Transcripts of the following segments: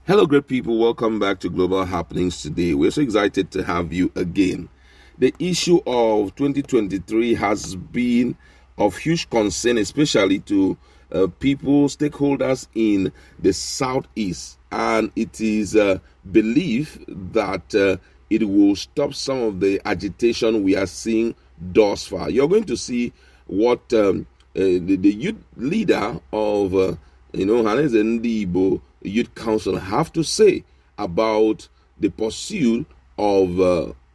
Hello, great people. Welcome back to Global Happenings today. We're so excited to have you again. The issue of 2023 has been of huge concern, especially to people, stakeholders in the Southeast. And it is believed that it will stop some of the agitation we are seeing thus far. You're going to see what the youth leader of Haneze Ndibo Youth Council have to say about the pursuit of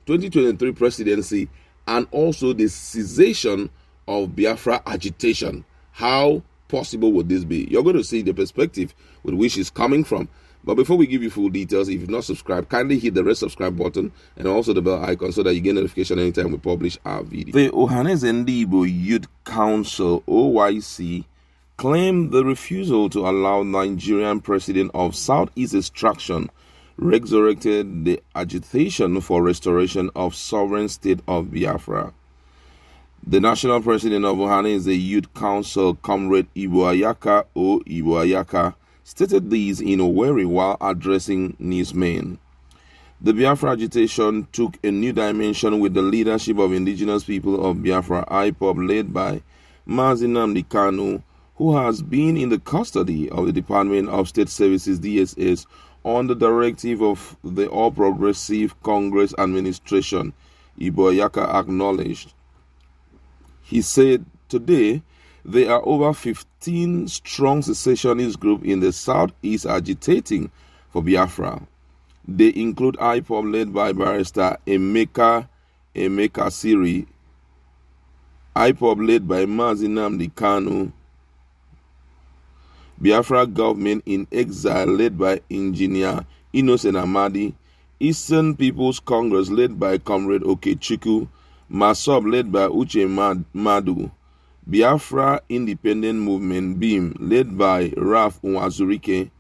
2023 presidency and also the cessation of Biafra agitation. How possible would this be? You're going to see the perspective with which it's coming from. But before we give you full details, if you've not subscribed, kindly hit the red subscribe button and also the bell icon so that you get notification anytime we publish our video. The Ohanaeze Ndigbo Youth Council, OYC, claimed the refusal to allow Nigerian president of Southeast extraction resurrected the agitation for restoration of sovereign state of Biafra. The national president of Ohanaeze Youth Council, Comrade Ibuayaka O Ibuayaka, stated this in Owerri while addressing newsmen. The Biafra agitation took a new dimension with the leadership of indigenous people of Biafra, IPOB, led by Mazi Nnamdi Kanu, who has been in the custody of the Department of State Services, DSS, on the directive of the All Progressive Congress administration, Ibuayaka acknowledged. He said, today, there are over 15 strong secessionist groups in the Southeast agitating for Biafra. They include IPOB, led by Barrister Emeka Siri, IPOB, led by Mazi Nnamdi Kanu, Biafra government in exile, led by Engineer Innocent Amadi, Eastern People's Congress, led by Comrade Okechukwu, MASOB, led by Uche Madu, Biafra Independent Movement, BIM, led by Ralph Nwazurike,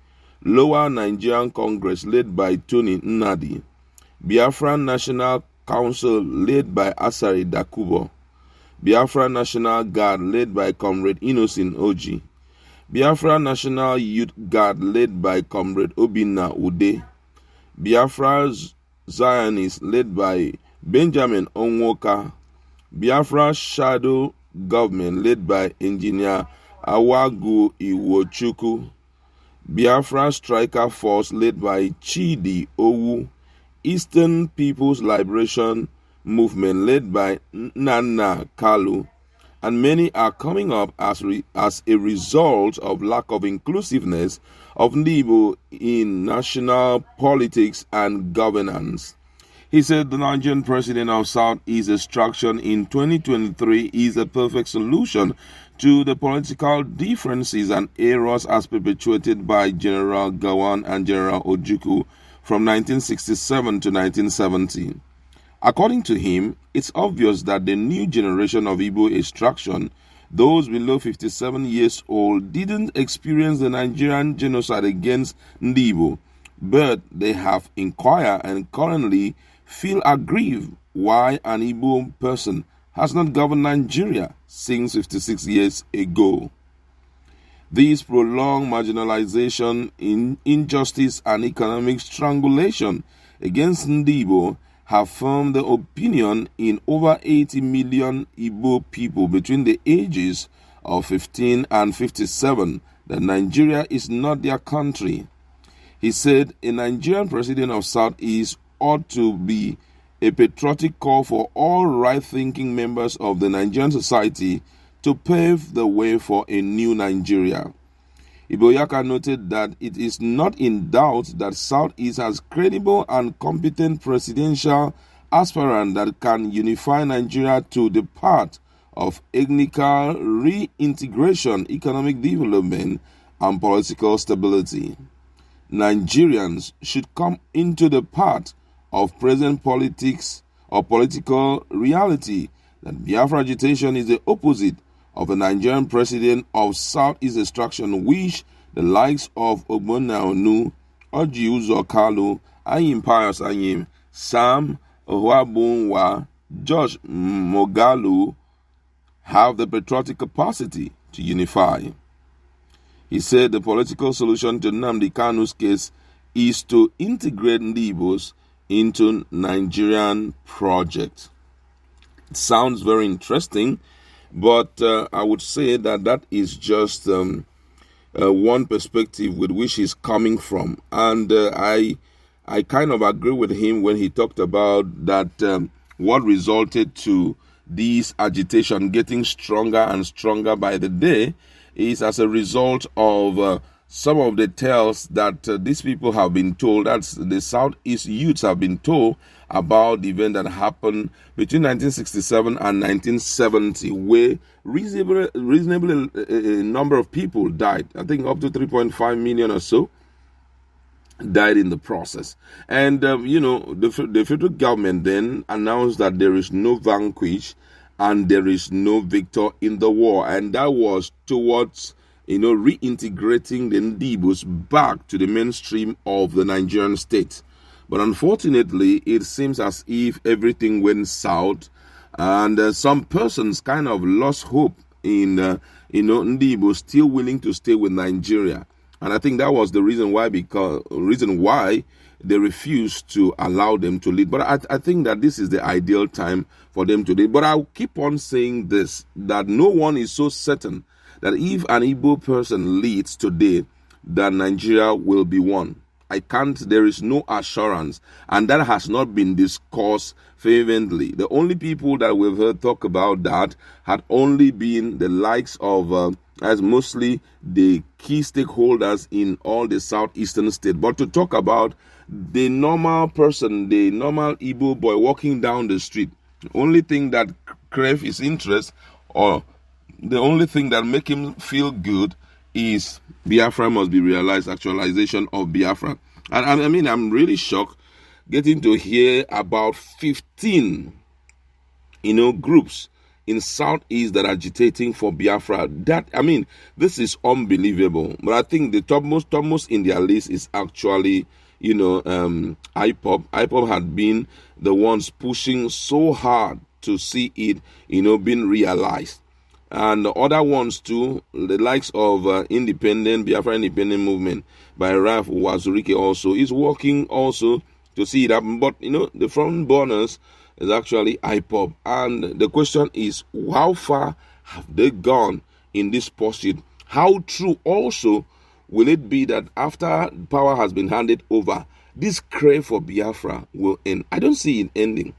Lower Nigerian Congress, led by Tony Nnadi, Biafra National Council, led by Asari Dakubo, Biafra National Guard, led by Comrade Innocent Oji, Biafra National Youth Guard, led by Comrade Obinna Ude, Biafra Zionists, led by Benjamin Onwoka, Biafra Shadow Government, led by Engineer Awagu Iwochukwu, Biafra Striker Force, led by Chidi Owu, Eastern People's Liberation Movement, led by Nana Kalu, and many are coming up as a result of lack of inclusiveness of Ndibo in national politics and governance. He said the Nigerian president of Southeast extraction in 2023 is a perfect solution to the political differences and errors as perpetuated by General Gowon and General Ojukwu from 1967 to 1970. According to him, it's obvious that the new generation of Igbo extraction, those below 57 years old, didn't experience the Nigerian genocide against Ndibo, but they have inquired and currently feel aggrieved why an Igbo person has not governed Nigeria since 56 years ago. This prolonged marginalization, injustice, and economic strangulation against Ndibo have formed the opinion in over 80 million Igbo people between the ages of 15 and 57 that Nigeria is not their country. He said a Nigerian president of Southeast ought to be a patriotic call for all right-thinking members of the Nigerian society to pave the way for a new Nigeria. Ibuayaka noted that it is not in doubt that Southeast has credible and competent presidential aspirant that can unify Nigeria to the path of ethnical reintegration, economic development, and political stability. Nigerians should come into the path of present politics or political reality that Biafra agitation is the opposite of a Nigerian president of Southeast extraction, which the likes of Ogbonna Onu, Orji Uzor Kalu, Anyim Pius Anyim, Sam Ohuabunwa, George Moghalu have the patriotic capacity to unify. He said the political solution to Nnamdi Kanu's case is to integrate Igbos into Nigerian project. It sounds very interesting, but I would say that is just one perspective with which he's coming from, and I kind of agree with him when he talked about that what resulted to this agitation getting stronger and stronger by the day is as a result of some of the tales that these people have been told, that the Southeast youths have been told about the event that happened between 1967 and 1970, where reasonably a number of people died. I think up to 3.5 million or so died in the process. And, the federal government then announced that there is no vanquish and there is no victor in the war. And that was towards reintegrating the Igbos back to the mainstream of the Nigerian state. But unfortunately, it seems as if everything went south, and some persons kind of lost hope in, Igbos still willing to stay with Nigeria. And I think that was the reason why they refused to allow them to lead. But I think that this is the ideal time for them to lead. But I'll keep on saying this, that no one is so certain that if an Igbo person leads today, that Nigeria will be won. There is no assurance, and that has not been discussed fervently. The only people that we've heard talk about that had only been the likes of, as mostly the key stakeholders in all the southeastern states. But to talk about the normal person, the normal Igbo boy walking down the street, the only thing that crave his interest, or the only thing that make him feel good, is Biafra must be realized, actualization of Biafra. And I mean, I'm really shocked getting to hear about 15, groups in Southeast that are agitating for Biafra. This is unbelievable. But I think the topmost in their list is actually, IPOB. IPOB had been the ones pushing so hard to see it, being realized. And the other ones too, the likes of Biafra Independent Movement by Ralph Wazurike also is working also to see it happen. But the front burners is actually IPOB. And the question is, how far have they gone in this pursuit? How true also will it be that after power has been handed over, this crave for Biafra will end? I don't see it ending,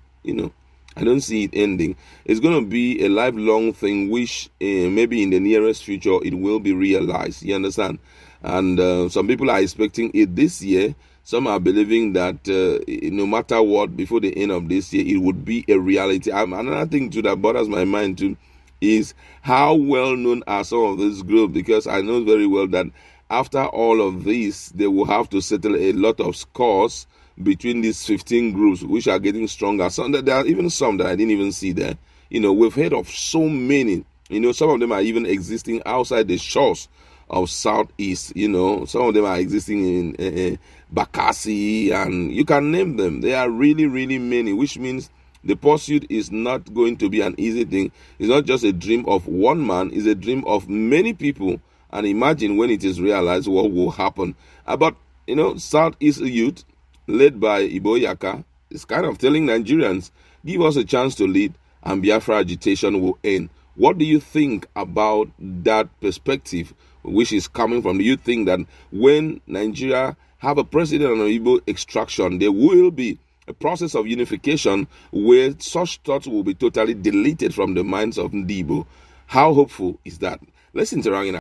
I don't see it ending. It's going to be a lifelong thing, which maybe in the nearest future it will be realized. You understand? And some people are expecting it this year. Some are believing that no matter what, before the end of this year, it would be a reality. Another thing too that bothers my mind too is how well known are some of these groups, because I know very well that after all of this, they will have to settle a lot of scores between these 15 groups, which are getting stronger. There are even some that I didn't even see there. We've heard of so many. Some of them are even existing outside the shores of Southeast. Some of them are existing in Bakassi, and you can name them. There are really, really many, which means the pursuit is not going to be an easy thing. It's not just a dream of one man, it's a dream of many people. And imagine when it is realized what will happen. But, Southeast youth, led by Ibo Yaka, is kind of telling Nigerians, give us a chance to lead and Biafra agitation will end. What do you think about that perspective, which is coming from? Do you think that when Nigeria have a president of Igbo extraction, there will be a process of unification where such thoughts will be totally deleted from the minds of Igbo? How hopeful is that? Let's interact in